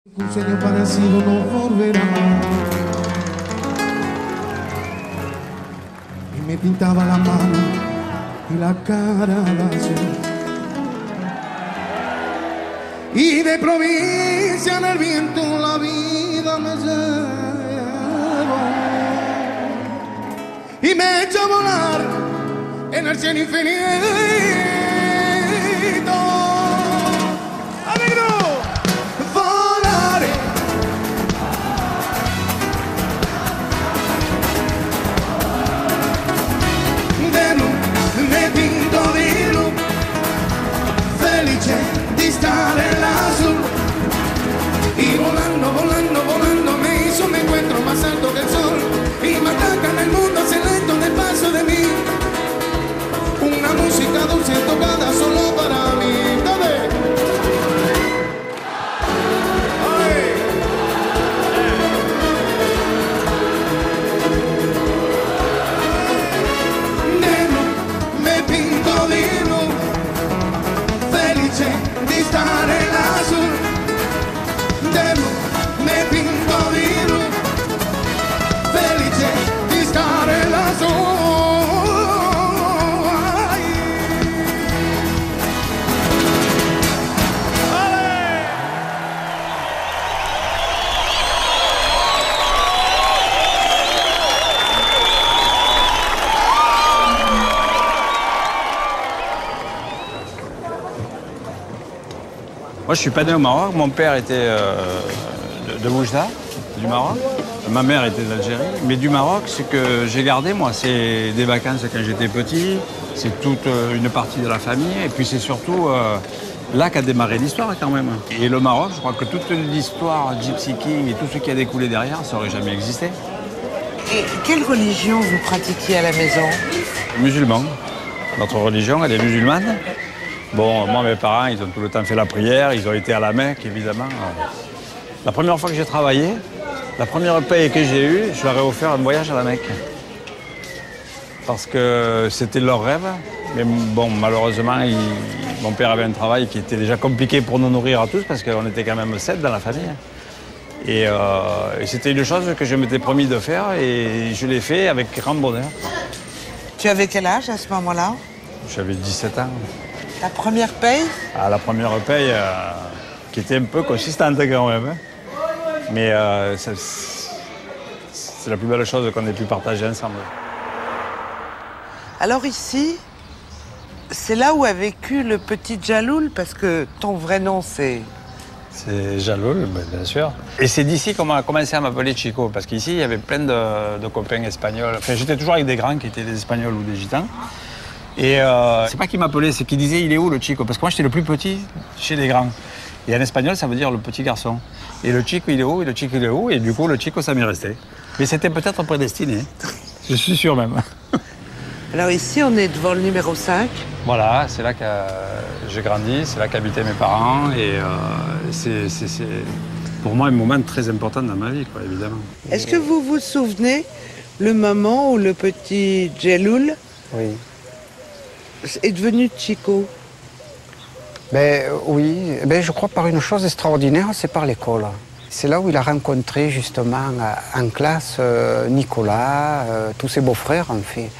Un sueño parecido no volverá. Y me pintaba la mano y la cara de azul. Y de provincia en el viento la vida me llevó. Y me echó a volar en el cielo infinito. Di stare lassù y volando, volando, volando me hizo me encuentro más alto que el sol y me ataca en el mundo hace lento del paso de mí una música dulce tocada solo para mí. ¡Dale! Me pinto di blu felice di stare lassù, me pinto di blu, felice di stare lassù. Moi, je suis pas né au Maroc. Mon père était de Oujda, du Maroc. Ma mère était d'Algérie. Mais du Maroc, ce que j'ai gardé, moi, c'est des vacances quand j'étais petit. C'est toute une partie de la famille. Et puis, c'est surtout là qu'a démarré l'histoire, quand même. Et le Maroc, je crois que toute l'histoire Gypsy King et tout ce qui a découlé derrière, ça n'aurait jamais existé. Et quelle religion vous pratiquiez à la maison? Musulman. Notre religion, elle est musulmane. Bon, moi, mes parents, ils ont tout le temps fait la prière, ils ont été à la Mecque, évidemment. La première fois que j'ai travaillé, la première paye que j'ai eue, je leur ai offert un voyage à la Mecque. Parce que c'était leur rêve. Mais bon, malheureusement, mon père avait un travail qui était déjà compliqué pour nous nourrir à tous, parce qu'on était quand même 7 dans la famille. Et c'était une chose que je m'étais promis de faire, et je l'ai fait avec grand bonheur. Tu avais quel âge à ce moment-là? J'avais 17 ans. La première paye? Ah, la première paye qui était un peu consistante quand même. Hein. Mais c'est la plus belle chose qu'on ait pu partager ensemble. Alors ici, c'est là où a vécu le petit Djaloul, parce que ton vrai nom c'est... C'est Djaloul, bien sûr. Et c'est d'ici qu'on a commencé à m'appeler Chico, parce qu'ici il y avait plein de copains espagnols. Enfin, j'étais toujours avec des grands qui étaient des Espagnols ou des Gitans. Et c'est pas qu'ils m'appelaient, c'est qu'ils disaient il est où le Chico? Parce que moi j'étais le plus petit chez les grands. Et en espagnol ça veut dire le petit garçon. Et le Chico il est où? Et le Chico il est où? Et du coup le Chico ça m'est resté. Mais c'était peut-être prédestiné. Je suis sûr même. Alors ici on est devant le numéro 5. Voilà, c'est là que j'ai grandi, c'est là qu'habitaient mes parents. Et c'est pour moi un moment très important dans ma vie, quoi, évidemment. Est-ce que vous vous souvenez le moment où le petit Djaloul est devenu Chico? Oui, je crois par une chose extraordinaire, c'est par l'école. C'est là où il a rencontré justement en classe Nicolas, tous ses beaux-frères en fait.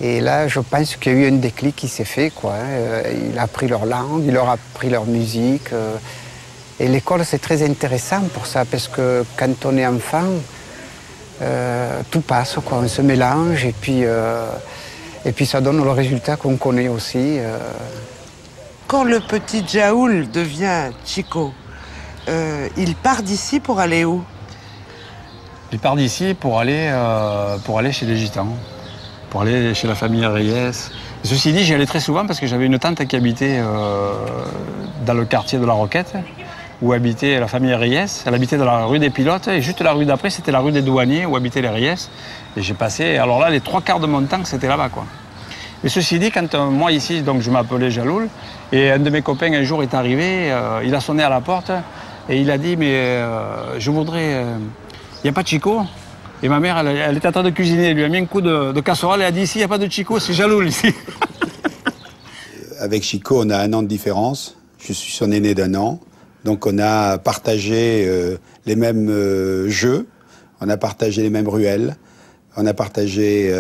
Et là, je pense qu'il y a eu un déclic qui s'est fait, quoi. Il a appris leur langue, il leur a appris leur musique. Et l'école, c'est très intéressant pour ça, parce que quand on est enfant, tout passe, quoi. On se mélange et puis ça donne le résultat qu'on connaît aussi. Quand le petit Djaloul devient Chico, il part d'ici pour aller où? Il part d'ici pour aller chez les Gitans, pour aller chez la famille Reyes. Ceci dit, j'y allais très souvent parce que j'avais une tante qui habitait dans le quartier de la Roquette, où habitait la famille Reyes. Elle habitait dans la rue des Pilotes, et juste la rue d'après, c'était la rue des Douaniers, où habitaient les Reyes. Et j'ai passé, alors là, les 3/4 de mon temps, c'était là-bas, quoi. Mais ceci dit, quand moi ici, donc je m'appelais Djaloul, et un de mes copains un jour est arrivé, il a sonné à la porte, et il a dit, mais je voudrais... Il n'y a pas de Chico? Et ma mère, elle était en train de cuisiner, elle lui a mis un coup de casserole, et elle a dit, ici, il n'y a pas de Chico, c'est Djaloul, ici. Avec Chico, on a 1 an de différence. Je suis son aîné d'1 an. Donc on a partagé les mêmes jeux, on a partagé les mêmes ruelles, on a partagé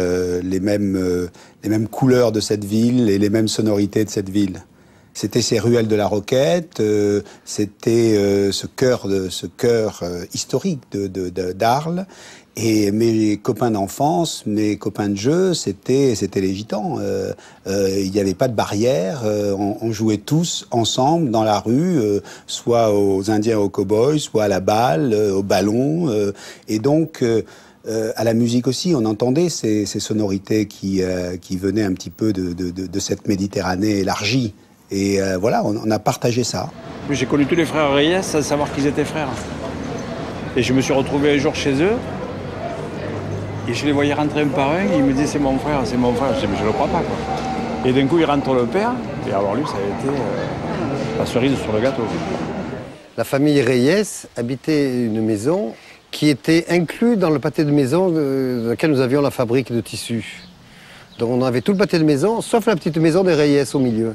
les mêmes couleurs de cette ville et les mêmes sonorités de cette ville. C'était ces ruelles de la Roquette, c'était ce cœur historique d'Arles. Et mes copains d'enfance, mes copains de jeu, c'était les gitans. Il n'y avait pas de barrière. On jouait tous ensemble dans la rue, soit aux Indiens, aux cow-boys, soit à la balle, au ballon. Et donc, à la musique aussi, on entendait ces sonorités qui venaient un petit peu de cette Méditerranée élargie. Et voilà, on a partagé ça. J'ai connu tous les frères Reyes sans savoir qu'ils étaient frères. Et je me suis retrouvé un jour chez eux. Et je les voyais rentrer un par un, et ils me disaient c'est mon frère, c'est mon frère. Je disais mais je le crois pas quoi. Et d'un coup il rentre le père, et alors lui ça a été la cerise sur le gâteau. La famille Reyes habitait une maison qui était inclue dans le pâté de maison dans laquelle nous avions la fabrique de tissus. Donc on avait tout le pâté de maison, sauf la petite maison des Reyes au milieu.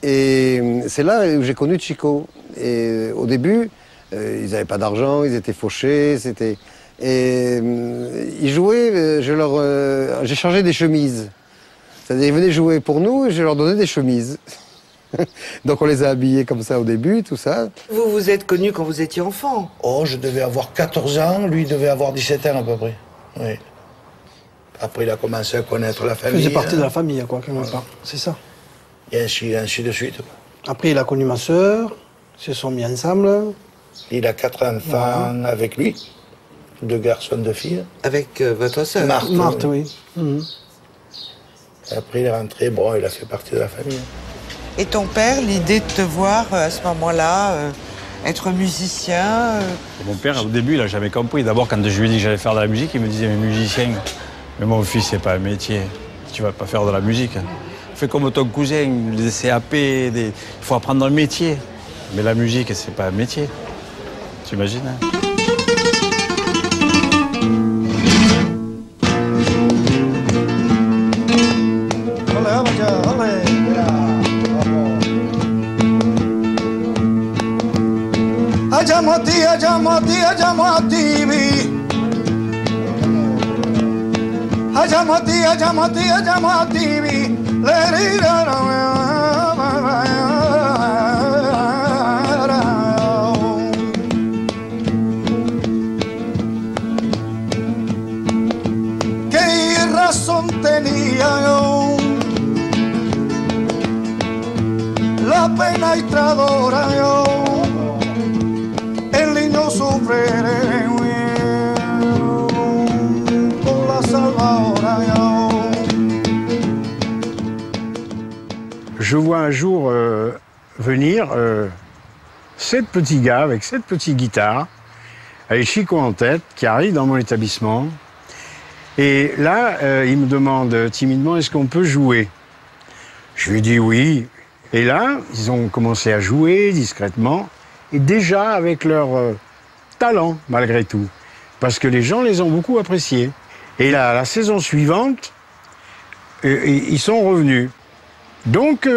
Et c'est là où j'ai connu Chico. Et au début, ils n'avaient pas d'argent, ils étaient fauchés, c'était... Et ils jouaient, j'ai changé des chemises. C'est-à-dire, ils venaient jouer pour nous et je leur donnais des chemises. Donc on les a habillés comme ça au début, tout ça. Vous vous êtes connus quand vous étiez enfant? Oh, je devais avoir 14 ans, lui devait avoir 17 ans à peu près. Oui. Après, il a commencé à connaître la famille. Il faisait partie de la famille, quoi, quelque part. C'est ça. Et ainsi de suite. Après, il a connu ma sœur, ils se sont mis ensemble. Il a 4 enfants avec lui. 2 garçons, 2 filles. Avec votre sœur? Marthe, oui. Après, il est rentré, bon, il a fait partie de la famille. Et ton père, l'idée de te voir à ce moment-là, être musicien Mon père, au début, il n'a jamais compris. D'abord, quand je lui ai dit que j'allais faire de la musique, il me disait mais musicien, mais mon fils, c'est pas un métier. Tu vas pas faire de la musique. Fais comme ton cousin, des CAP, il faut apprendre un métier. Mais la musique, c'est pas un métier. Tu imagines hein? ¿Qué razón tenía yo? La pena y tradora yo. El niño sufre por la salvadora yo. Je vois un jour venir 7 petits gars avec 7 petites guitares, avec Chico en tête, qui arrivent dans mon établissement. Et là, ils me demandent timidement, est-ce qu'on peut jouer? Je lui dis oui. Et là, ils ont commencé à jouer discrètement, et déjà avec leur talent, malgré tout. Parce que les gens les ont beaucoup appréciés. Et la saison suivante, ils sont revenus. Donc,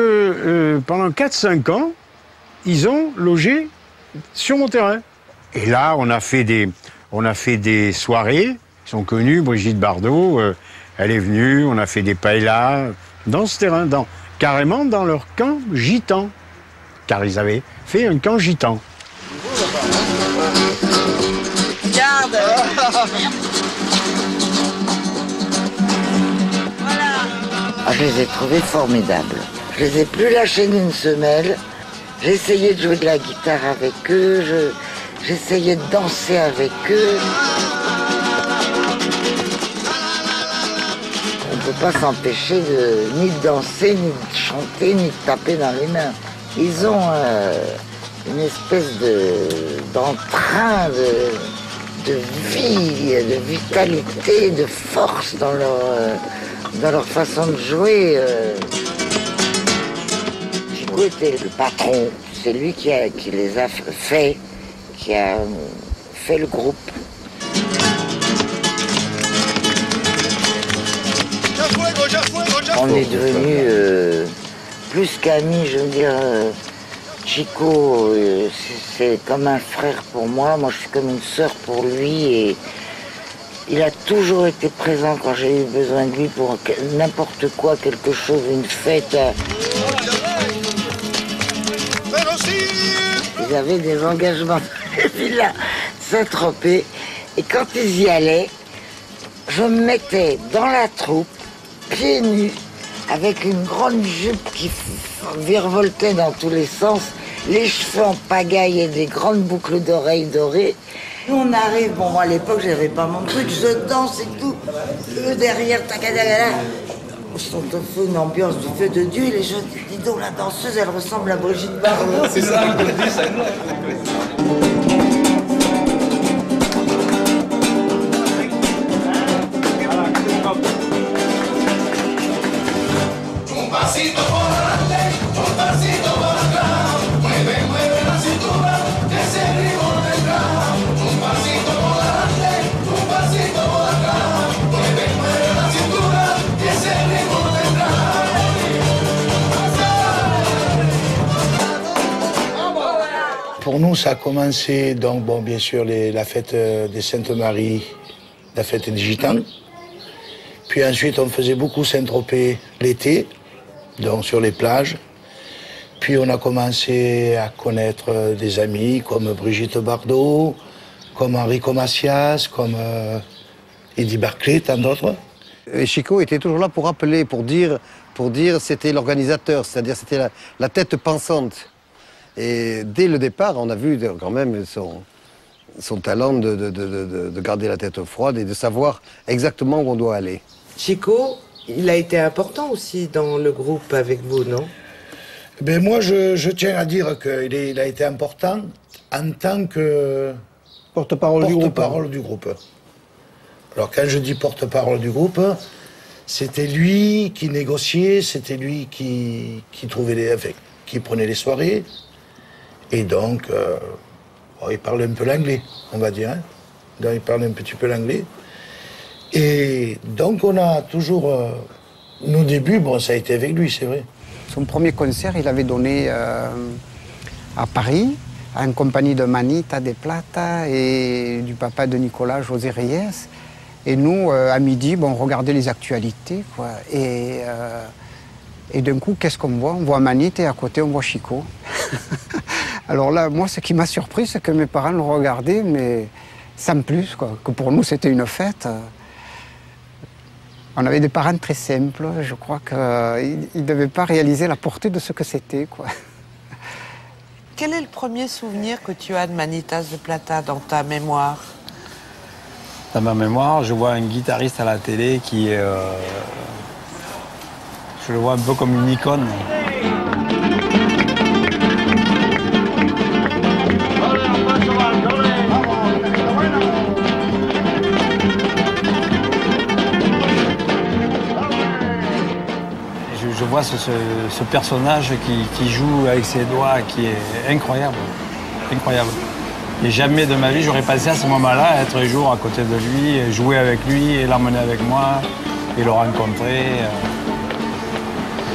pendant 4-5 ans, ils ont logé sur mon terrain. Et là, on a fait des soirées. Ils sont connus, Brigitte Bardot, elle est venue, on a fait des paellas dans ce terrain, carrément dans leur camp gitan. Car ils avaient fait un camp gitan. Regarde. Ah, je les ai trouvés formidables. Je les ai plus lâchés d'une semelle. J'ai essayé de jouer de la guitare avec eux, j'essayais de danser avec eux. On ne peut pas s'empêcher ni de danser, ni de chanter, ni de taper dans les mains. Ils ont une espèce d'entrain, de vie, de vitalité, de force dans leur façon de jouer. Chico était le patron, c'est lui qui les a fait, qui a fait le groupe. On est devenus plus qu'amis, je veux dire. Chico, c'est comme un frère pour moi. Moi, je suis comme une sœur pour lui. Et il a toujours été présent quand j'ai eu besoin de lui pour n'importe quoi, quelque chose, une fête. Ils avaient des engagements de Villa Saint-Tropez. Et quand ils y allaient, je me mettais dans la troupe, pieds nus, avec une grande jupe qui virevoltait dans tous les sens, les cheveux en pagaille et des grandes boucles d'oreilles dorées. Nous, on arrive, bon, moi à l'époque, j'avais pas mon truc, je danse et tout. Derrière, tacadagala. On sont au feu, une ambiance du feu de Dieu. Et les gens disent, dis donc, la danseuse, elle ressemble à Brigitte Bardot. C'est ça, on le dit, ça. Pour nous, ça a commencé, donc, bon, bien sûr, la fête des Saintes-Maries, la fête des Gitans. Puis ensuite, on faisait beaucoup Saint-Tropez l'été, donc sur les plages. Puis on a commencé à connaître des amis comme Brigitte Bardot, comme Enrico Macias, comme Eddie Barclay, tant d'autres. Et Chico était toujours là pour rappeler, pour dire c'était l'organisateur, c'est-à-dire c'était la tête pensante. Et dès le départ, on a vu quand même son talent de garder la tête froide et de savoir exactement où on doit aller. Chico, il a été important aussi dans le groupe avec vous, non? Ben moi, je tiens à dire qu'il a été important en tant que porte-parole du groupe. Alors quand je dis porte-parole du groupe, c'était lui qui négociait, c'était lui qui trouvait qui prenait les soirées. Et donc, il parlait un peu l'anglais, on va dire. Hein. Donc, il parlait un petit peu l'anglais. Et donc, on a toujours... nos débuts, bon, ça a été avec lui, c'est vrai. Son premier concert, il avait donné à Paris, en compagnie de Manita de Plata et du papa de Nicolas, José Reyes. Et nous, à midi, bon, on regardait les actualités, quoi. Et d'un coup, qu'est-ce qu'on voit? On voit Manita et à côté, on voit Chico. Alors là, moi, ce qui m'a surpris, c'est que mes parents le regardaient, mais sans plus, quoi. Que pour nous, c'était une fête. On avait des parents très simples. Je crois qu'ils ne devaient pas réaliser la portée de ce que c'était, quoi. Quel est le premier souvenir que tu as de Manitas de Plata dans ta mémoire? Dans ma mémoire, je vois un guitariste à la télé qui est... je le vois un peu comme une icône. Je vois ce personnage qui joue avec ses doigts, qui est incroyable, incroyable. Et jamais de ma vie, j'aurais pensé à ce moment-là être un jour à côté de lui, jouer avec lui, et l'emmener avec moi, et le rencontrer.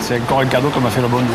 C'est encore un cadeau que m'a fait le bon Dieu.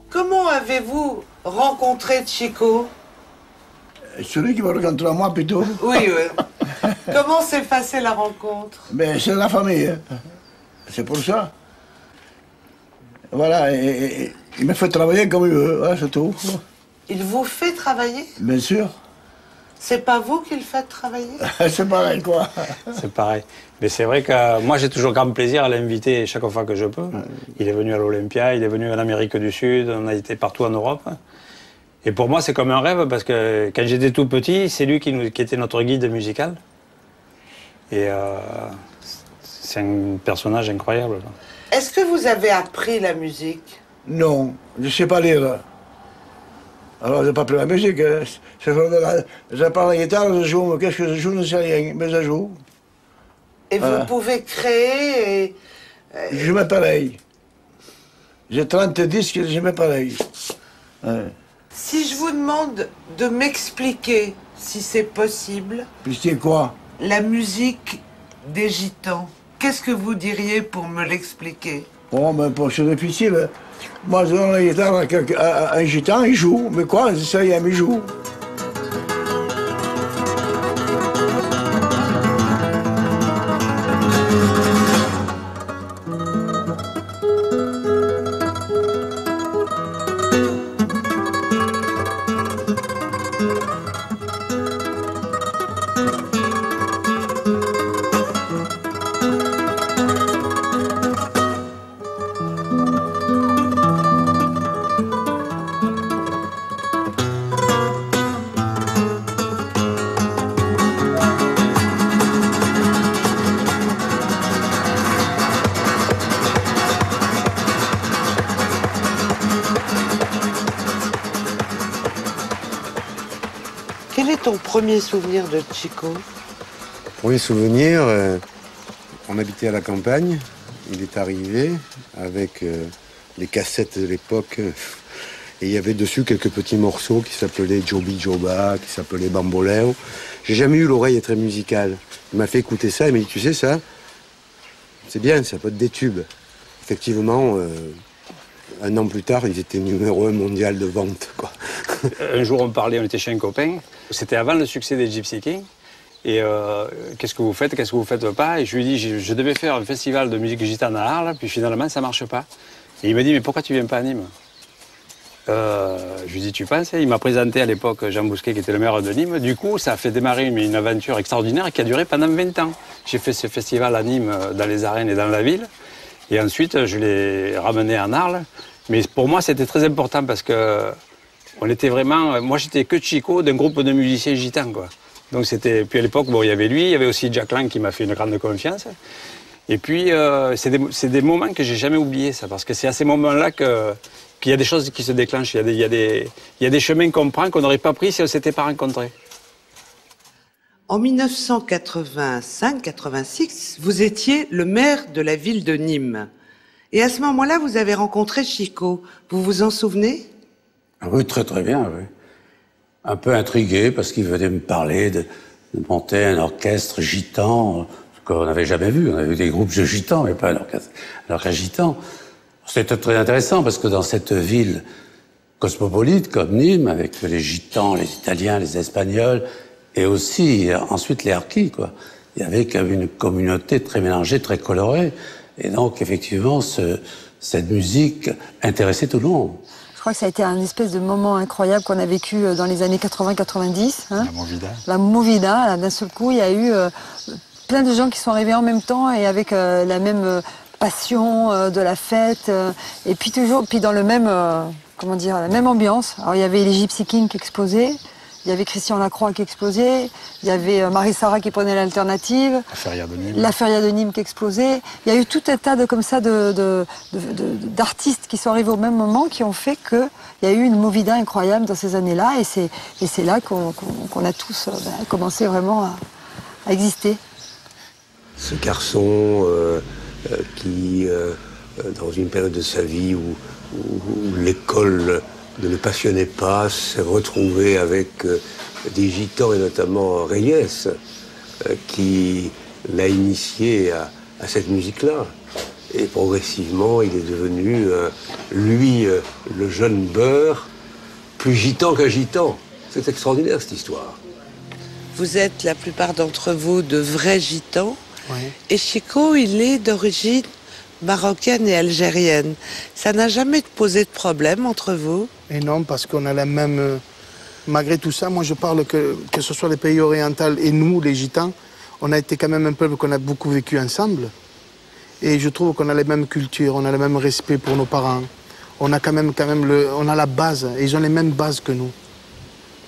Comment avez-vous rencontré Chico? Celui qui m'a rencontré à moi plutôt. Oui, oui. Comment s'est passée la rencontre? Ben, c'est la famille. Hein. C'est pour ça. Voilà, et il me fait travailler comme il veut, hein, c'est tout. Il vous fait travailler? Bien sûr. C'est pas vous qui le faites travailler? C'est pareil, quoi. C'est pareil. Mais c'est vrai que moi, j'ai toujours grand plaisir à l'inviter chaque fois que je peux. Il est venu à l'Olympia, il est venu en Amérique du Sud, on a été partout en Europe. Et pour moi, c'est comme un rêve parce que quand j'étais tout petit, c'est lui qui était notre guide musical. Et c'est un personnage incroyable. Est-ce que vous avez appris la musique? Non, je ne sais pas lire. Alors, je n'ai pas appris la musique. J'apprends la guitare, je joue, mais qu'est-ce que je joue, je ne sais rien, mais je joue. Et vous pouvez créer et... Je mets pareil. J'ai 30 disques et je mets pareil. Si je vous demande de m'expliquer, si c'est possible... Expliquer quoi? La musique des gitans. Qu'est-ce que vous diriez pour me l'expliquer? Bon, mais c'est difficile. Moi, je donne la guitare à un gitan, il joue. Mais quoi, ça y est, il joue. Quel est ton premier souvenir de Chico? Premier souvenir, on habitait à la campagne. Il est arrivé avec les cassettes de l'époque. Et il y avait dessus quelques petits morceaux qui s'appelaient Joby Joba, qui s'appelaient Bamboleo. J'ai jamais eu l'oreille très musicale. Il m'a fait écouter ça, il m'a dit, tu sais ça, c'est bien, ça peut être des tubes. Effectivement, un an plus tard, ils étaient numéro 1 mondial de vente, quoi. Un jour, on parlait, on était chez un copain. C'était avant le succès des Gypsy Kings. Et qu'est-ce que vous faites pas? Et je lui ai dit, je devais faire un festival de musique gitane à Arles, puis finalement, ça marche pas. Et il m'a dit, mais pourquoi tu viens pas à Nîmes? Je lui ai dit, tu penses? Il m'a présenté à l'époque Jean Bousquet, qui était le maire de Nîmes. Du coup, ça a fait démarrer une aventure extraordinaire qui a duré pendant 20 ans. J'ai fait ce festival à Nîmes, dans les arènes et dans la ville. Et ensuite, je l'ai ramené en Arles. Mais pour moi, c'était très important parce que on était vraiment... Moi, j'étais que Chico d'un groupe de musiciens gitans, quoi. Donc c'était... Puis à l'époque, bon, il y avait lui, il y avait aussi Jack Lang qui m'a fait une grande confiance. Et puis, c'est des moments que j'ai jamais oubliés, ça, parce que c'est à ces moments-là qu'il y a des choses qui se déclenchent. Il y a des chemins qu'on prend qu'on n'aurait pas pris si on ne s'était pas rencontrés. En 1985-86, vous étiez le maire de la ville de Nîmes. Et à ce moment-là, vous avez rencontré Chico. Vous vous en souvenez? Oui, très très bien, oui. Un peu intrigué parce qu'il venait me parler de monter un orchestre gitan, ce qu'on n'avait jamais vu. On avait vu des groupes de gitans, mais pas un orchestre gitan. C'était très intéressant parce que dans cette ville cosmopolite comme Nîmes, avec les gitans, les Italiens, les Espagnols, et aussi ensuite les harkis, quoi. Il y avait comme une communauté très mélangée, très colorée. Et donc, effectivement, cette musique intéressait tout le monde. Je crois que ça a été un espèce de moment incroyable qu'on a vécu dans les années 80-90. Hein. La Movida. La Movida, d'un seul coup, il y a eu plein de gens qui sont arrivés en même temps et avec la même passion de la fête. Et puis toujours, puis dans le même, comment dire, la même ambiance. Alors il y avait les Gypsy Kings qui exposaient. Il y avait Christian Lacroix qui explosait, il y avait Marie-Sara qui prenait l'alternative, la Feria de Nîmes qui explosait. Il y a eu tout un tas d'artistes qui sont arrivés au même moment qui ont fait qu'il y a eu une movida incroyable dans ces années-là et c'est là qu'on a tous commencé vraiment à exister. Ce garçon qui, dans une période de sa vie où l'école ne le passionnait pas, s'est retrouvé avec des gitans et notamment Reyes qui l'a initié à cette musique-là. Et progressivement, il est devenu, lui, le jeune beurre, plus gitan qu'un gitan. C'est extraordinaire cette histoire. Vous êtes, la plupart d'entre vous, de vrais gitans. Oui. Et Chico, il est d'origine marocaine et algérienne. Ça n'a jamais posé de problème entre vous? Et non, parce qu'on a la même malgré tout ça, moi je parle que ce soit les pays orientaux et nous, les Gitans, on a été quand même un peuple qu'on a beaucoup vécu ensemble. Et je trouve qu'on a les mêmes cultures, on a le même respect pour nos parents. On a quand même on a la base, et ils ont les mêmes bases que nous.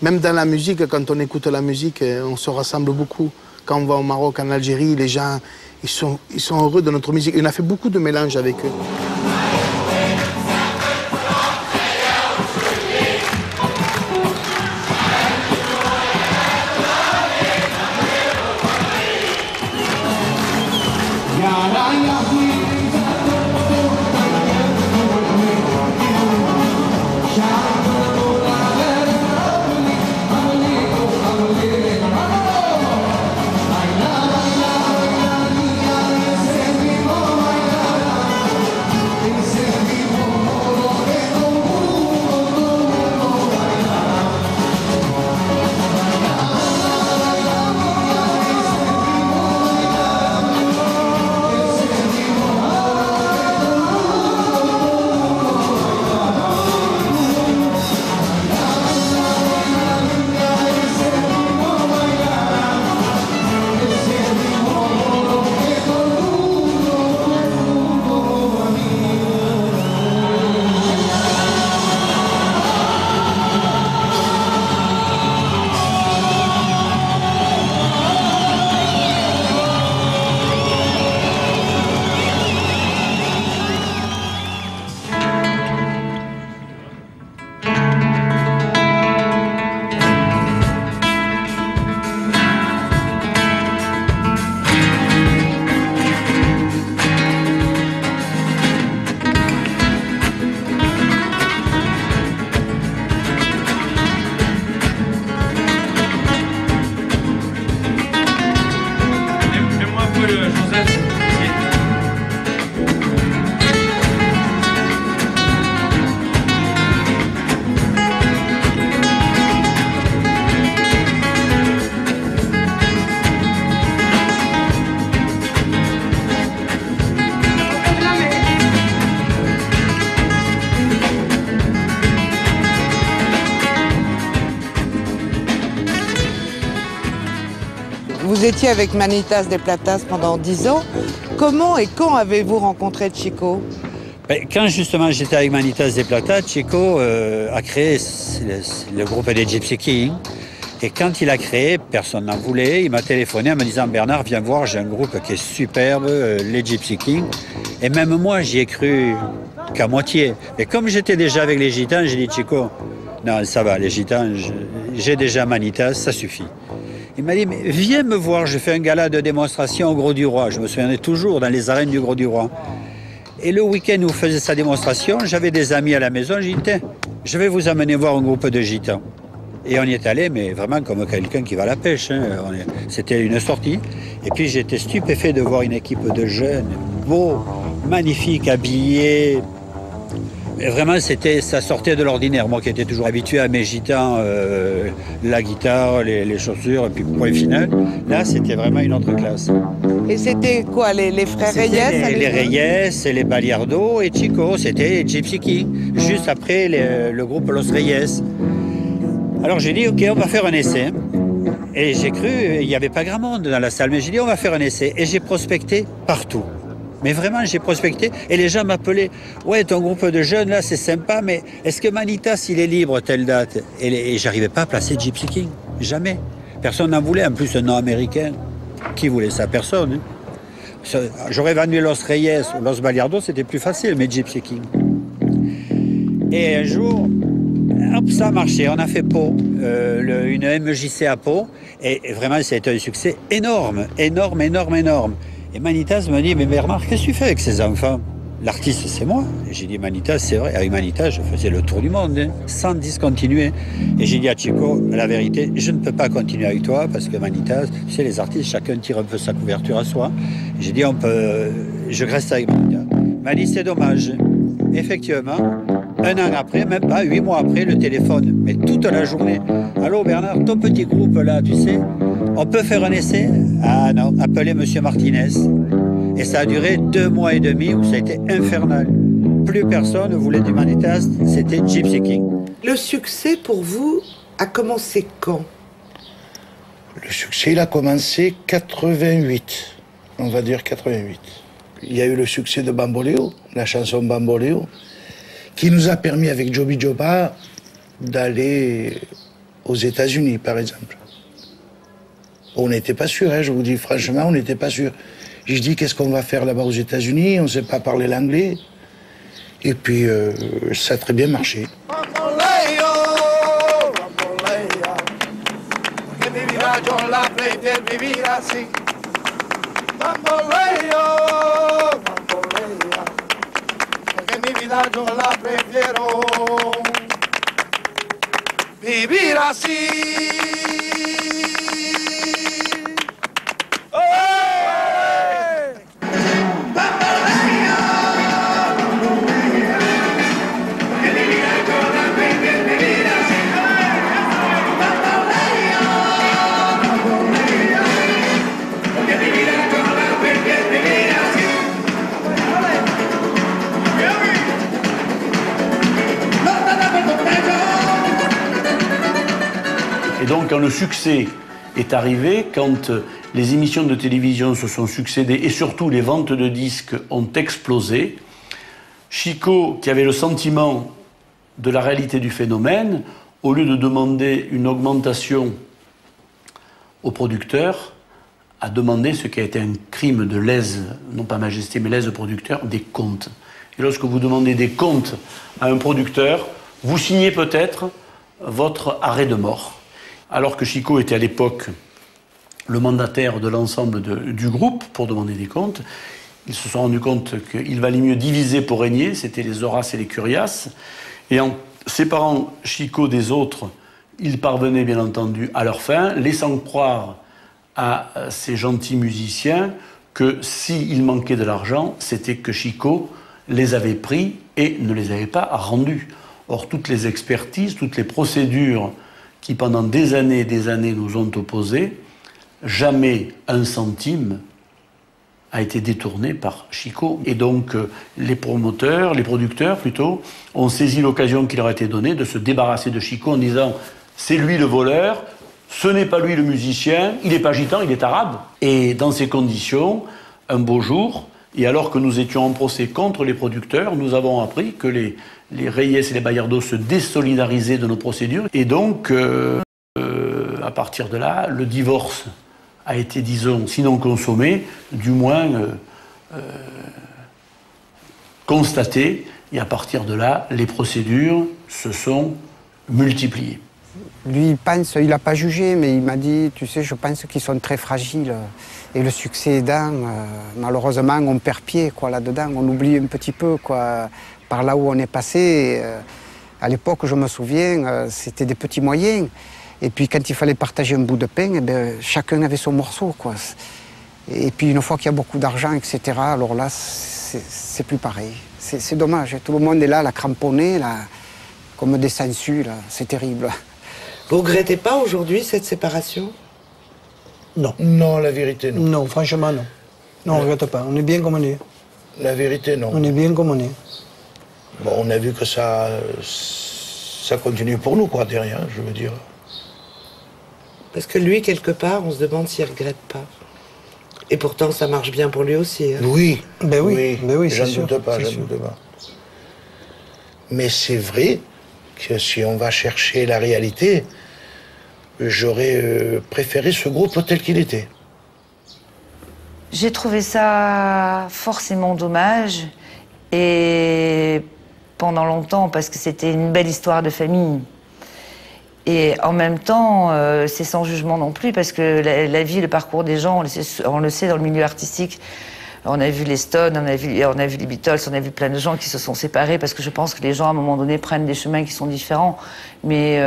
Même dans la musique, quand on écoute la musique, on se rassemble beaucoup. Quand on va au Maroc, en Algérie, les gens, ils sont heureux de notre musique. Et on a fait beaucoup de mélanges avec eux. Vous étiez avec Manitas de Platas pendant 10 ans. Comment et quand avez-vous rencontré Chico? Quand justement j'étais avec Manitas de Platas, Chico a créé le groupe des Gypsy Kings. Et quand il a créé, personne n'en voulait. Il m'a téléphoné en me disant « Bernard, viens voir, j'ai un groupe qui est superbe, les Gypsy Kings ». Et même moi, j'y ai cru qu'à moitié. Mais comme j'étais déjà avec les Gitans, j'ai dit « Chico, non, ça va, les Gitans, j'ai déjà Manitas, ça suffit ». Il m'a dit, mais viens me voir, je fais un gala de démonstration au Gros du Roi. Je me souviendrai toujours dans les arènes du Gros du Roi. Et le week-end où faisait sa démonstration, j'avais des amis à la maison. J'ai dit, tiens, je vais vous amener voir un groupe de Gitans. Et on y est allé, mais vraiment comme quelqu'un qui va à la pêche. Hein. C'était une sortie. Et puis j'étais stupéfait de voir une équipe de jeunes, beaux, magnifiques, habillés. Et vraiment, ça sortait de l'ordinaire. Moi qui étais toujours habitué à mes Gitans, la guitare, les chaussures, et puis point final. Là, c'était vraiment une autre classe. Et c'était quoi, les frères Reyes? Les Reyes, et les Baliardo et Chico, c'était Gypsy King. Juste après, le groupe Los Reyes. Alors j'ai dit, ok, on va faire un essai. Et j'ai cru, il n'y avait pas grand monde dans la salle, mais j'ai dit, on va faire un essai. Et j'ai prospecté partout. Mais vraiment, j'ai prospecté et les gens m'appelaient. Ouais, ton groupe de jeunes, là, c'est sympa, mais est-ce que Manitas, il est libre telle date? Et j'arrivais pas à placer Gypsy King. Jamais. Personne n'en voulait. En plus, un nom américain. Qui voulait ça? Personne. Hein. J'aurais vendu Los Reyes ou Los Baliardo, c'était plus facile, mais Gypsy King. Et un jour, hop, ça a marché. On a fait Pau, une MJC à Pau. Et vraiment, ça a été un succès énorme, énorme, énorme, énorme. Et Manitas me dit, mais Bernard, qu'est-ce que tu fais avec ces enfants? L'artiste, c'est moi. Et j'ai dit, Manitas, c'est vrai. Avec Manitas, je faisais le tour du monde, hein, sans discontinuer. Et j'ai dit à Chico, la vérité, je ne peux pas continuer avec toi, parce que Manitas, tu sais, les artistes, chacun tire un peu sa couverture à soi. J'ai dit, je reste avec Manitas. Il m'a dit, c'est dommage. Effectivement, un an après, même pas 8 mois après, le téléphone, mais toute la journée. Allô Bernard, ton petit groupe là, tu sais, on peut faire un essai? Ah non, appelez Monsieur Martinez. Et ça a duré 2 mois et demi où ça a été infernal. Plus personne ne voulait du Manitas, c'était Gypsy King. Le succès pour vous, a commencé quand? Le succès, il a commencé 88, on va dire 88. Il y a eu le succès de Bamboléo, la chanson Bamboléo, qui nous a permis avec Joby Joba d'aller aux États-Unis, par exemple. On n'était pas sûr, hein, je vous dis franchement, on n'était pas sûr. Je dis, qu'est-ce qu'on va faire là-bas aux États-Unis? On ne sait pas parler l'anglais. Et puis, ça a très bien marché. Vivir así. Et donc, quand le succès est arrivé, quand les émissions de télévision se sont succédées et surtout les ventes de disques ont explosé, Chico, qui avait le sentiment de la réalité du phénomène, au lieu de demander une augmentation aux producteurs, a demandé ce qui a été un crime de lèse, non pas majesté, mais lèse producteur, des comptes. Et lorsque vous demandez des comptes à un producteur, vous signez peut-être votre arrêt de mort. Alors que Chico était à l'époque le mandataire de l'ensemble du groupe pour demander des comptes, ils se sont rendus compte qu'il valait mieux diviser pour régner, c'était les Horaces et les Curiaces. Et en séparant Chico des autres, ils parvenaient bien entendu à leur fin, laissant croire à ces gentils musiciens que s'il manquait de l'argent, c'était que Chico les avait pris et ne les avait pas rendus. Or, toutes les expertises, toutes les procédures qui pendant des années nous ont opposés, jamais un centime a été détourné par Chico. Et donc les promoteurs, les producteurs plutôt, ont saisi l'occasion qui leur a été donnée de se débarrasser de Chico en disant « c'est lui le voleur, ce n'est pas lui le musicien, il n'est pas gitan, il est arabe ». Et dans ces conditions, un beau jour, et alors que nous étions en procès contre les producteurs, nous avons appris que les Reyes et les Bayardo se désolidarisaient de nos procédures. Et donc, à partir de là, le divorce a été, disons, sinon consommé, du moins constaté. Et à partir de là, les procédures se sont multipliées. Lui, il n'a pas jugé, mais il m'a dit, tu sais, je pense qu'ils sont très fragiles. Et le succès aidant, malheureusement, on perd pied quoi, là-dedans. On oublie un petit peu quoi, par là où on est passé. À l'époque, je me souviens, c'était des petits moyens. Et puis quand il fallait partager un bout de pain, eh bien, chacun avait son morceau. Quoi. Et puis une fois qu'il y a beaucoup d'argent, etc., alors là, c'est plus pareil. C'est dommage. Tout le monde est là, cramponné, là, comme des sangsues. C'est terrible. Vous regrettez pas aujourd'hui cette séparation? Non. Non, la vérité, non. Non, franchement, non. Non, on ne regrette pas. On est bien comme on est. La vérité, non. On est bien comme on est. Bon, on a vu que ça continue pour nous, quoi, derrière, je veux dire. Parce que lui, quelque part, on se demande s'il ne regrette pas. Et pourtant, ça marche bien pour lui aussi. Hein. Oui. Ben oui, ben oui, j'en doute pas, j'en doute pas. Mais c'est vrai que si on va chercher la réalité, j'aurais préféré ce groupe tel qu'il était. J'ai trouvé ça forcément dommage, et pendant longtemps, parce que c'était une belle histoire de famille. Et en même temps, c'est sans jugement non plus, parce que la vie, le parcours des gens, on le sait dans le milieu artistique. On a vu les Stones, on a vu les Beatles, on a vu plein de gens qui se sont séparés, parce que je pense que les gens, à un moment donné, prennent des chemins qui sont différents. Mais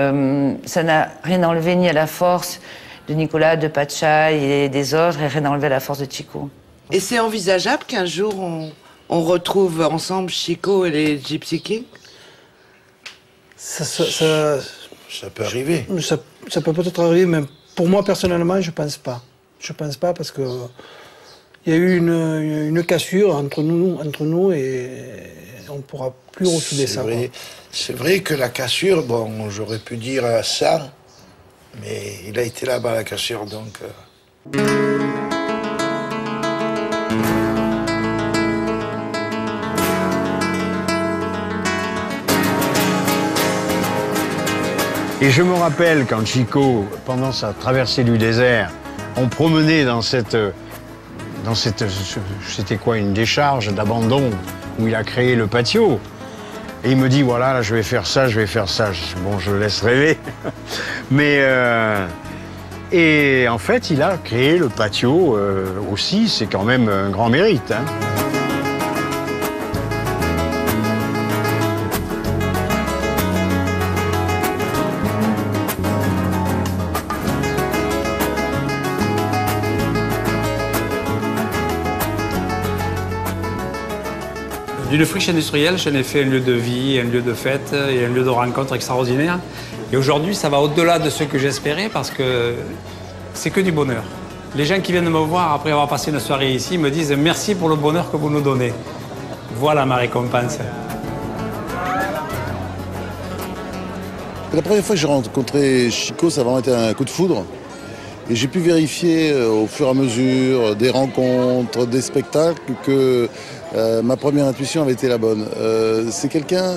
ça n'a rien enlevé ni à la force de Nicolas, de Pacha et des autres, et rien enlevé à la force de Chico. Et c'est envisageable qu'un jour, on retrouve ensemble Chico et les Gypsy Kings? Ça peut arriver. Ça peut peut-être arriver, mais pour moi, personnellement, je pense pas. Je pense pas, parce que il y a eu une cassure entre nous et on ne pourra plus ressouder ça. C'est vrai que la cassure, bon, j'aurais pu dire ça, Mais il a été là-bas à la cachère, donc... Et je me rappelle quand Chico, pendant sa traversée du désert, on promenait dans cette c'était quoi, une décharge d'abandon où il a créé le patio. Et il me dit, voilà, là, je vais faire ça, je vais faire ça. Bon, je le laisse rêver. Mais, et en fait, il a créé le patio aussi, c'est quand même un grand mérite, hein. D'une friche industrielle, j'en ai fait un lieu de vie, un lieu de fête et un lieu de rencontre extraordinaire. Et aujourd'hui, ça va au-delà de ce que j'espérais parce que c'est que du bonheur. Les gens qui viennent me voir après avoir passé une soirée ici me disent « Merci pour le bonheur que vous nous donnez ». Voilà ma récompense. La première fois que j'ai rencontré Chico, ça a vraiment été un coup de foudre. Et j'ai pu vérifier au fur et à mesure des rencontres, des spectacles, que ma première intuition avait été la bonne. C'est quelqu'un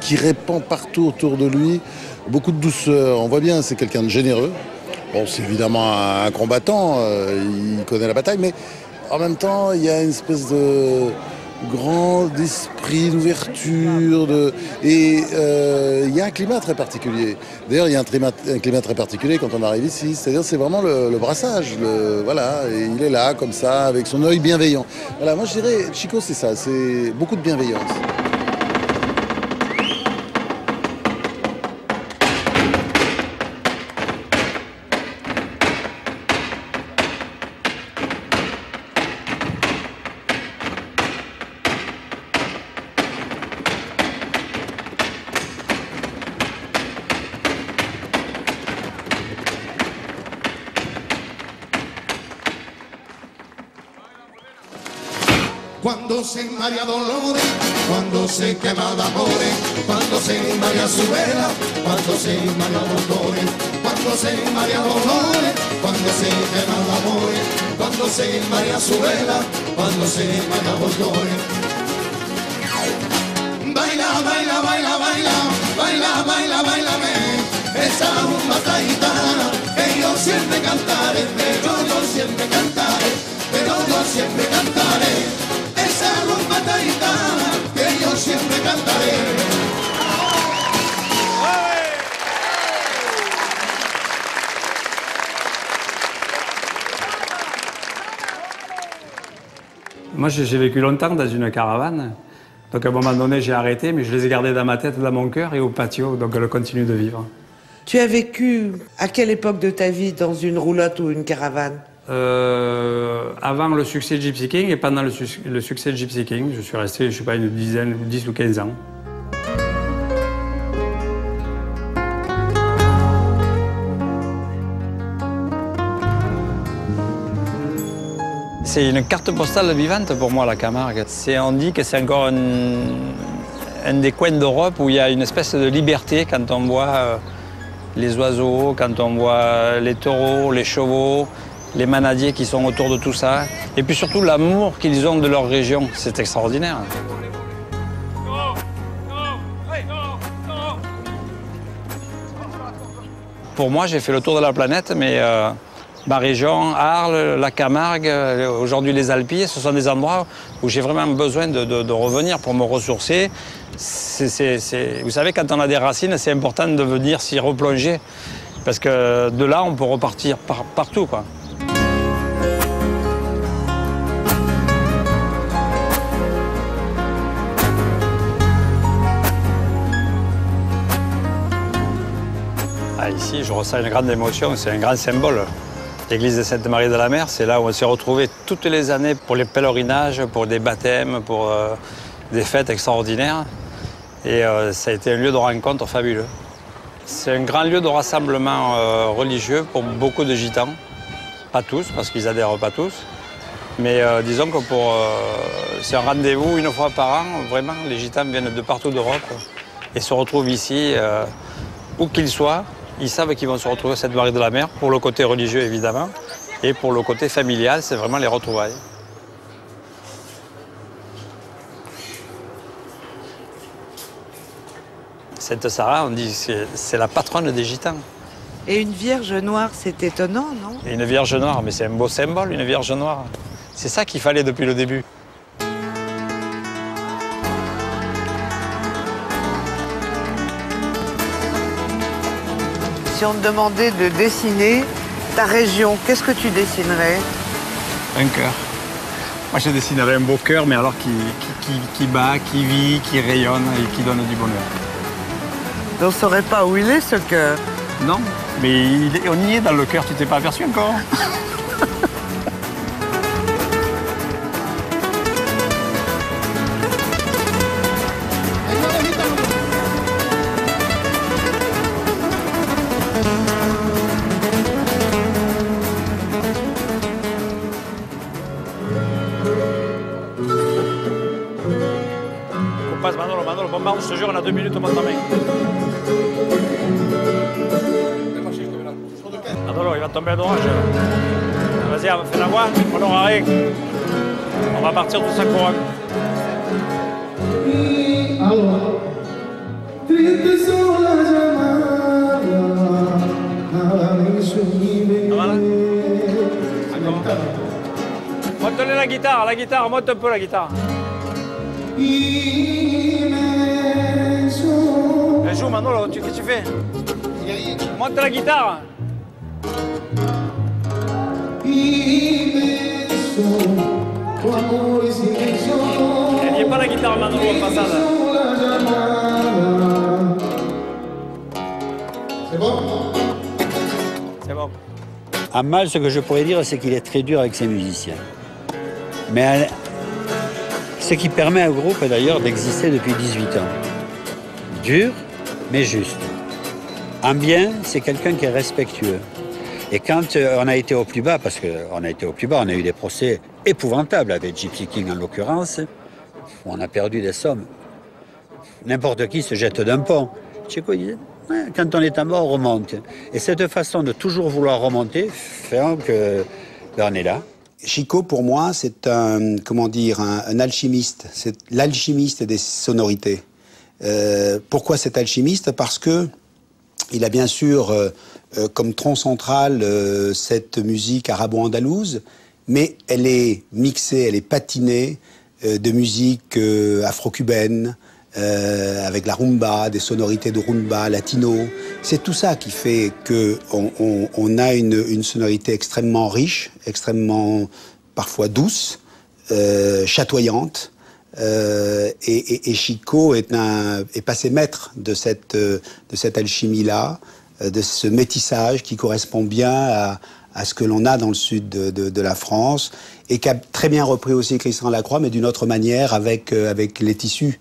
qui répand partout autour de lui beaucoup de douceur. On voit bien, c'est quelqu'un de généreux. Bon, c'est évidemment un combattant, il connaît la bataille, mais en même temps, il y a une espèce de grand esprit d'ouverture, et il y a un climat très particulier. D'ailleurs, il y a un climat très particulier quand on arrive ici, c'est-à-dire c'est vraiment le brassage, voilà, et il est là comme ça, avec son œil bienveillant. Voilà, moi je dirais, Chico c'est ça, c'est beaucoup de bienveillance. Cuando se enmarea dolores, cuando se quema de amores, cuando se enmarea su vela, cuando se enmarea dolores, cuando se enmarea dolores, cuando se quema de amores, cuando se enmarea su vela, cuando se enmarea dolores. Baila, baila, baila, baila, baila, baila, bailame, esa rumba taitana, que yo siempre cantaré, pero yo siempre cantaré, pero yo siempre cantaré. Esa rumba taitana que yo siempre cantaré. Moi, j'ai vécu longtemps dans une caravane. Donc, à un moment donné, j'ai arrêté, mais je les ai gardés dans ma tête, dans mon cœur et au patio. Donc, elle continue de vivre. Tu as vécu à quelle époque de ta vie dans une roulotte ou une caravane? Avant le succès de Gypsy King et pendant le succès de Gypsy King, je suis resté, je sais pas, une dizaine, 10 ou 15 ans. C'est une carte postale vivante pour moi, la Camargue. On dit que c'est encore un des coins d'Europe où il y a une espèce de liberté quand on voit les oiseaux, quand on voit les taureaux, les chevaux, les manadiers qui sont autour de tout ça. Et puis surtout l'amour qu'ils ont de leur région. C'est extraordinaire. Pour moi, j'ai fait le tour de la planète, mais ma région, Arles, la Camargue, aujourd'hui les Alpilles, ce sont des endroits où j'ai vraiment besoin de revenir pour me ressourcer. Vous savez, quand on a des racines, c'est important de venir s'y replonger. Parce que de là, on peut repartir partout, quoi. Ici, je ressens une grande émotion, c'est un grand symbole. L'église de Sainte-Marie-de-la-Mer, c'est là où on s'est retrouvés toutes les années pour les pèlerinages, pour des baptêmes, pour des fêtes extraordinaires. Et ça a été un lieu de rencontre fabuleux. C'est un grand lieu de rassemblement religieux pour beaucoup de gitans. Pas tous, parce qu'ils adhèrent pas tous. Mais disons que c'est un rendez-vous une fois par an. Vraiment, les gitans viennent de partout d'Europe et se retrouvent ici, où qu'ils soient. Ils savent qu'ils vont se retrouver à cette vallée de la mer, pour le côté religieux évidemment, et pour le côté familial, c'est vraiment les retrouvailles. Sainte Sarah, on dit que c'est la patronne des gitans. Et une vierge noire, c'est étonnant, non? Et une vierge noire, mais c'est un beau symbole, une vierge noire. C'est ça qu'il fallait depuis le début. Si on te demandait de dessiner ta région, qu'est-ce que tu dessinerais? Un cœur. Moi, je dessinerais un beau cœur, mais alors qui bat, qui vit, qui rayonne et qui donne du bonheur. On ne saurait pas où il est, ce cœur. Non, mais on y est dans le cœur, tu t'es pas aperçu encore? On passe, Manolo, bombarde, je te jure, on a 2 minutes, on monte la main. Manolo, il va tomber à l'orage. Vas-y, fais la voix, on n'aura rien. On va partir tous à courant. Monte-le la guitare, monte un peu la guitare. Joue Manolo, qu'est-ce que tu fais? Monte la guitare. Elle n'y est pas la guitare Manolo en façade. C'est bon? C'est bon. À Mal, ce que je pourrais dire, c'est qu'il est très dur avec ses musiciens. Mais ce qui permet au groupe d'ailleurs d'exister depuis 18 ans. Dur, mais juste. En bien, c'est quelqu'un qui est respectueux. Et quand on a été au plus bas, parce qu'on a été au plus bas, on a eu des procès épouvantables avec Gypsy King en l'occurrence, on a perdu des sommes. N'importe qui se jette d'un pont. Chico disait, ouais, quand on est à mort, on remonte. Et cette façon de toujours vouloir remonter fait que on est là. Chico, pour moi, c'est un alchimiste. C'est l'alchimiste des sonorités. Pourquoi cet alchimiste? Parce que il a bien sûr comme tronc central cette musique arabo-andalouse, mais elle est mixée, elle est patinée de musique afro-cubaine, avec la rumba, des sonorités de rumba, latino. C'est tout ça qui fait qu'on a une sonorité extrêmement riche, extrêmement parfois douce, chatoyante. Et Chico est passé maître de cette alchimie-là, de ce métissage qui correspond bien à ce que l'on a dans le sud de la France, et qui a très bien repris aussi Christian Lacroix, mais d'une autre manière avec les tissus.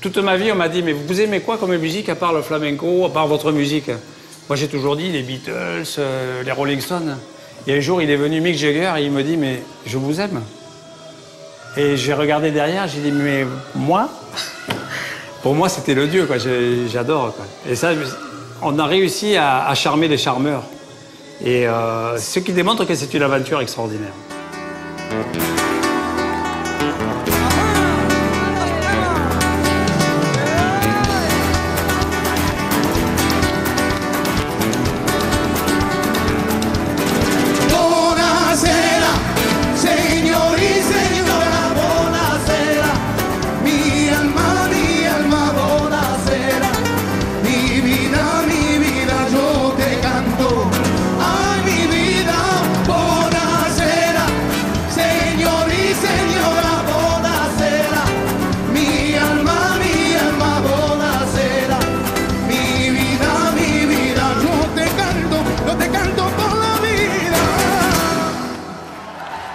Toute ma vie, on m'a dit, mais vous aimez quoi comme musique à part le flamenco, à part votre musique? Moi, j'ai toujours dit les Beatles, les Rolling Stones. Et un jour, il est venu Mick Jagger et il me dit, mais je vous aime. Et j'ai regardé derrière, j'ai dit, mais moi? Pour moi, c'était le dieu, quoi. J'adore, quoi. Et ça, on a réussi à charmer les charmeurs. Et ce qui démontre que c'est une aventure extraordinaire.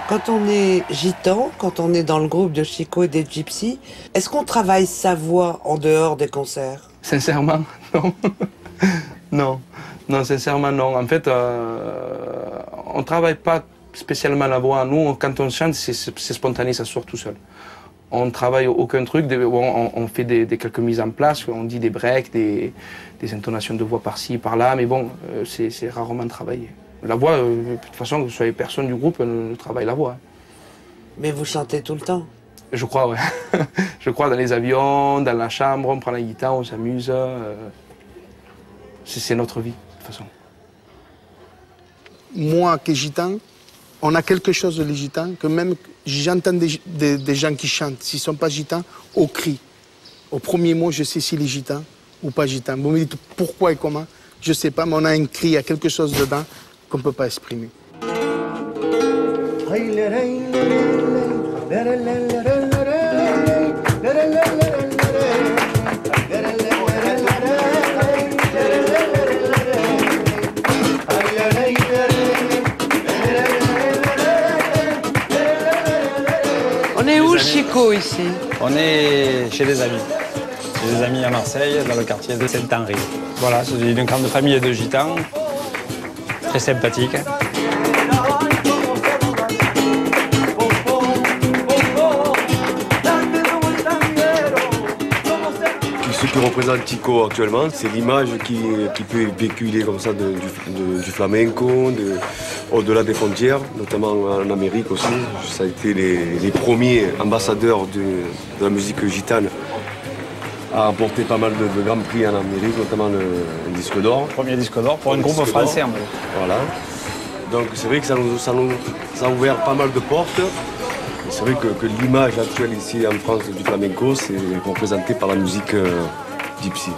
Quand on est gitan, quand on est dans le groupe de Chico et des Gypsy, est-ce qu'on travaille sa voix en dehors des concerts? Sincèrement, non. Non. Non, sincèrement, non. En fait, on ne travaille pas spécialement la voix. Nous, quand on chante, c'est spontané, ça sort tout seul. on travaille aucun truc, on fait quelques mises en place, on dit des breaks, des intonations de voix par-ci, par-là, mais bon, c'est rarement travaillé. La voix, de toute façon, que ce soit les personnes du groupe, ne travaillent la voix. Mais vous chantez tout le temps? Je crois, ouais. Je crois dans les avions, dans la chambre, on prend la guitare, on s'amuse. C'est notre vie, de toute façon. Moi, qui est gitan, on a quelque chose de les gitans, que même j'entends des gens qui chantent, s'ils ne sont pas gitans, au cri. Au premier mot, je sais s'il est gitan ou pas gitan. Vous me dites pourquoi et comment, je ne sais pas, mais on a un cri, il y a quelque chose dedans qu'on ne peut pas exprimer. On est où, Chico, ici? On est chez des amis. Chez des amis à Marseille, dans le quartier de Saint-Henri. Voilà, c'est une grande famille de gitans, très sympathique. Ce qui représente Chico actuellement, c'est l'image qui peut véhiculer comme ça du flamenco, au-delà des frontières, notamment en Amérique aussi. Ça a été les premiers ambassadeurs de la musique gitane à remporter pas mal de grands prix en Amérique, notamment le disque d'or. Premier disque d'or pour un groupe français en plus. Voilà. Donc c'est vrai que ça a ouvert pas mal de portes. C'est vrai que l'image actuelle ici en France du flamenco, c'est représenté par la musique gypsy.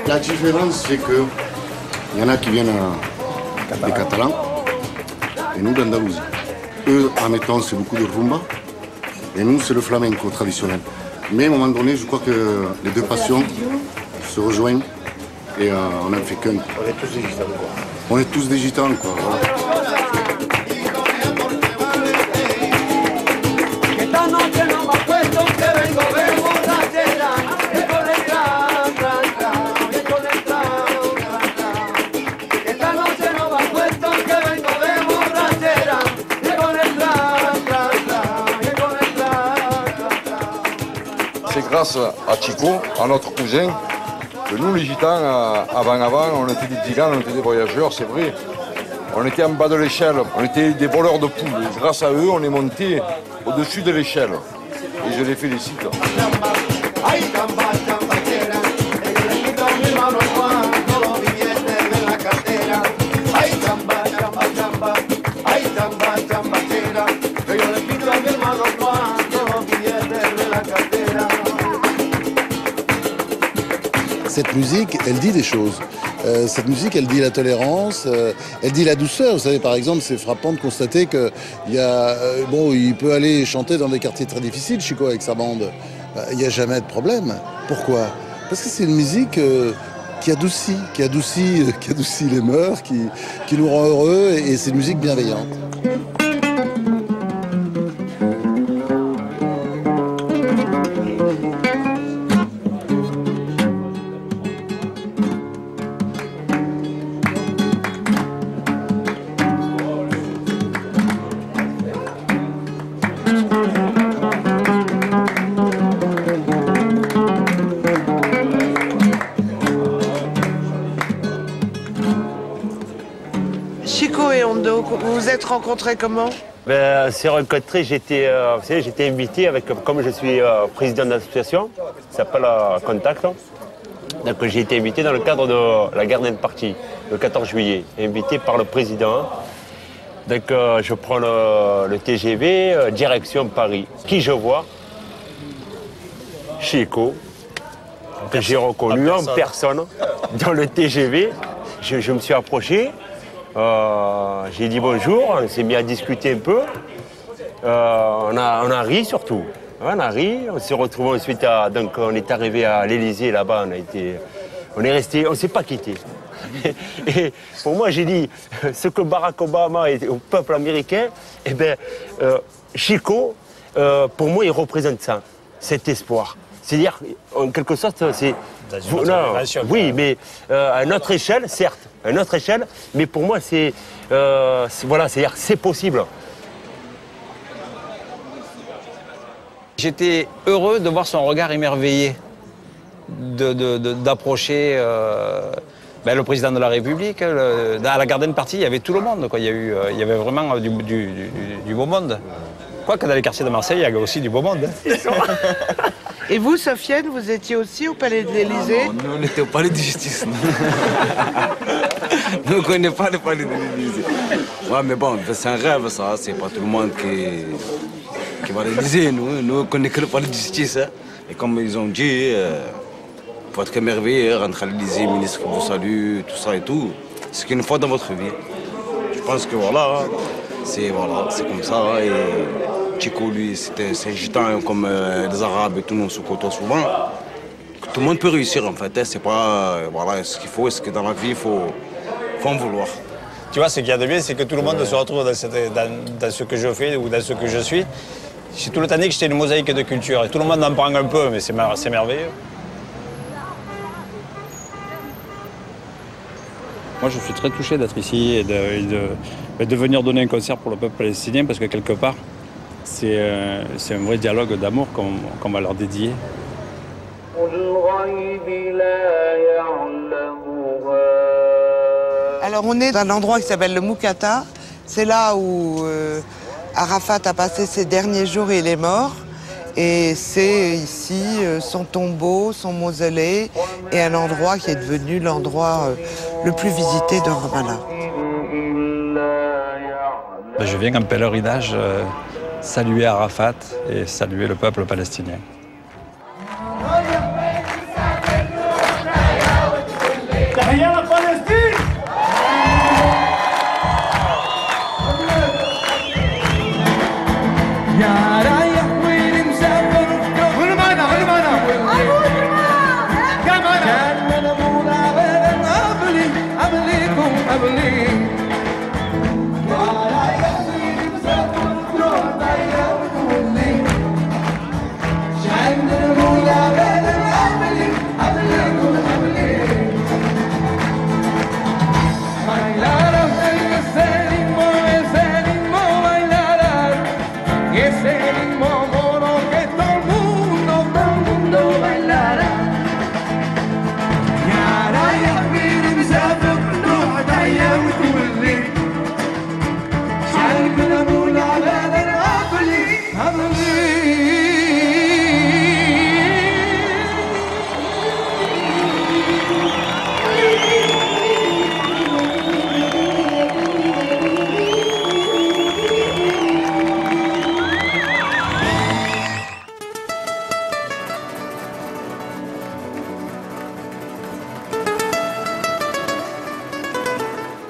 La différence, c'est qu'il y en a qui viennent des Catalans et nous d'Andalousie. Eux, en étant, c'est beaucoup de rumba, et nous, c'est le flamenco traditionnel. Mais à un moment donné, je crois que les deux passions se rejoignent et on n'en fait qu'un. On est tous des gitans, quoi. On est tous des gitans, quoi. Voilà. C'est grâce à Chico, à notre cousin, que nous les gitans, avant, on était des tigans, on était des voyageurs, c'est vrai. On était en bas de l'échelle, on était des voleurs de poules. Et grâce à eux, on est monté au-dessus de l'échelle. Et je les félicite. Cette musique, elle dit des choses. Cette musique, elle dit la tolérance, elle dit la douceur. Vous savez, par exemple, c'est frappant de constater il peut aller chanter dans des quartiers très difficiles, Chico, avec sa bande. Il n'y a jamais de problème. Pourquoi? Parce que c'est une musique qui adoucit les mœurs, qui nous rend heureux, et c'est une musique bienveillante. Chico et Hondo, vous vous êtes rencontrés comment? On s'est rencontrés, j'étais invité, comme je suis président d'association, qui s'appelle Contact. Donc j'ai été invité dans le cadre de la Garden Party, le 14 juillet, invité par le président. Donc je prends le TGV, direction Paris. Qui je vois? Chico, que j'ai reconnu en personne dans le TGV. Je me suis approché. J'ai dit bonjour, on s'est mis à discuter un peu. On a ri surtout. On a ri, on s'est retrouvés ensuite donc on est arrivé à l'Élysée là-bas, on est resté, on ne s'est pas quitté. Et pour moi j'ai dit ce que Barack Obama est au peuple américain, Chico pour moi, il représente ça, cet espoir. C'est-à-dire, en quelque sorte, c'est... Oui, mais à notre échelle, certes, à notre échelle, mais pour moi, voilà, c'est-à-dire c'est possible. J'étais heureux de voir son regard émerveillé, d'approcher le président de la République. À la Garden Party, il y avait tout le monde, quoi. Il y avait vraiment du beau monde. Quoique dans les quartiers de Marseille, il y a aussi du beau monde. Et vous, Sofiane, vous étiez aussi au Palais de l'Élysée? Non, nous, on était au Palais de Justice. Nous, on ne connaît pas le Palais de l'Élysée. Ouais, mais bon, c'est un rêve, ça. C'est pas tout le monde qui va l'Élysée. Nous, on connaît que le Palais de Justice. Hein. Et comme ils ont dit, il faut être émerveillé, rentrer à l'Élysée, ministre qui vous salue, tout ça et tout. C'est qu'une fois dans votre vie. Je pense que voilà, c'est comme ça. Et Chico, lui, c'est un gitan comme les Arabes et tout, on se côtoie souvent. Tout le monde peut réussir en fait. Hein. C'est pas ce qu'il faut, c'est que dans la vie, il faut en vouloir. Tu vois, ce qu'il y a de bien, c'est que tout le monde se retrouve dans ce que je fais ou dans ce que je suis. J'ai tout le temps dit que j'étais une mosaïque de culture et tout le monde en prend un peu, mais c'est merveilleux. Moi, je suis très touché d'être ici et de venir donner un concert pour le peuple palestinien parce que quelque part, c'est un vrai dialogue d'amour qu'on va leur dédier. Alors on est dans un endroit qui s'appelle le Moukata. C'est là où Arafat a passé ses derniers jours et il est mort. Et c'est ici son tombeau, son mausolée et un endroit qui est devenu l'endroit le plus visité de Ramallah. Je viens en pèlerinage saluer Arafat et saluer le peuple palestinien.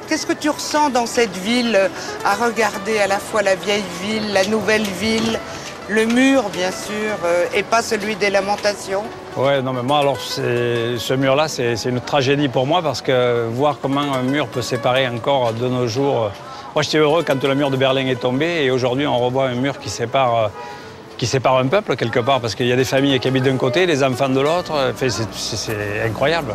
Qu'est-ce que tu ressens dans cette ville, à regarder à la fois la vieille ville, la nouvelle ville, le mur bien sûr, et pas celui des Lamentations? Ouais, non mais moi alors ce mur-là, c'est une tragédie pour moi parce que voir comment un mur peut séparer encore de nos jours. Moi j'étais heureux quand le mur de Berlin est tombé et aujourd'hui on revoit un mur qui sépare un peuple quelque part parce qu'il y a des familles qui habitent d'un côté, les enfants de l'autre. Enfin, c'est incroyable.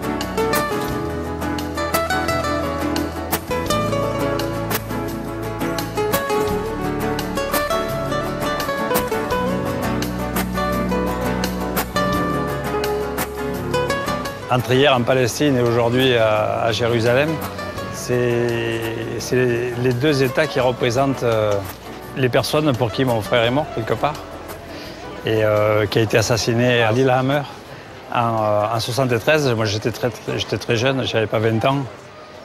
Entre hier en Palestine et aujourd'hui à Jérusalem, c'est les deux États qui représentent les personnes pour qui mon frère est mort quelque part et qui a été assassiné à Lillehammer en 73. Moi j'étais très jeune, j'avais pas 20 ans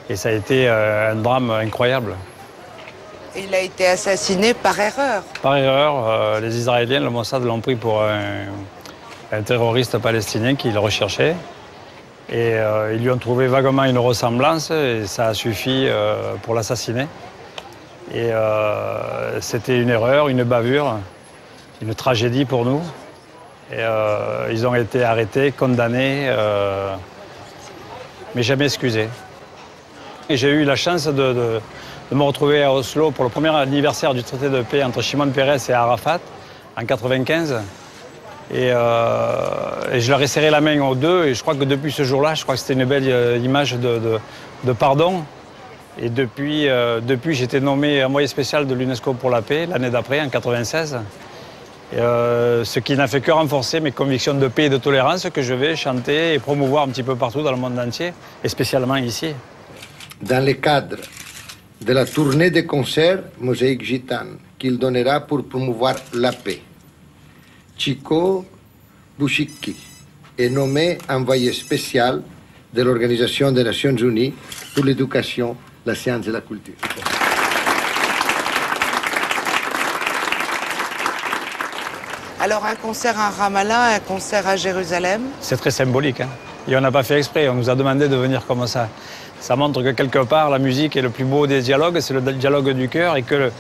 et ça a été un drame incroyable. Il a été assassiné par erreur. Par erreur, les Israéliens, le Mossad l'ont pris pour un terroriste palestinien qu'ils recherchaient. Et ils lui ont trouvé vaguement une ressemblance et ça a suffi pour l'assassiner. Et c'était une erreur, une bavure, une tragédie pour nous. Et ils ont été arrêtés, condamnés, mais jamais excusés. Et j'ai eu la chance de me retrouver à Oslo pour le premier anniversaire du traité de paix entre Shimon Peres et Arafat en 95. Et je leur ai serré la main aux deux. Et je crois que depuis ce jour-là, je crois que c'était une belle image de pardon. Et depuis j'ai été nommé envoyé spécial de l'UNESCO pour la paix l'année d'après, en 96. Ce qui n'a fait que renforcer mes convictions de paix et de tolérance que je vais chanter et promouvoir un petit peu partout dans le monde entier, et spécialement ici. Dans le cadre de la tournée de concerts Mosaïque Gitane qu'il donnera pour promouvoir la paix, Chico Bouchiki est nommé envoyé spécial de l'Organisation des Nations Unies pour l'éducation, la science et la culture. Alors un concert à Ramallah, un concert à Jérusalem. C'est très symbolique, hein. Et on n'a pas fait exprès, on nous a demandé de venir comme ça. Ça montre que quelque part, la musique est le plus beau des dialogues, c'est le dialogue du cœur, et que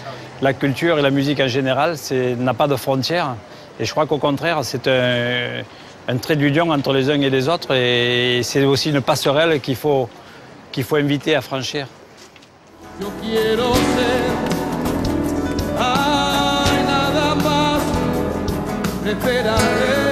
la culture et la musique en général n'a pas de frontières. Et je crois qu'au contraire, c'est un trait d'union entre les uns et les autres, et c'est aussi une passerelle qu'il faut inviter à franchir. Yo quiero ser, ay, nada más, esperaré.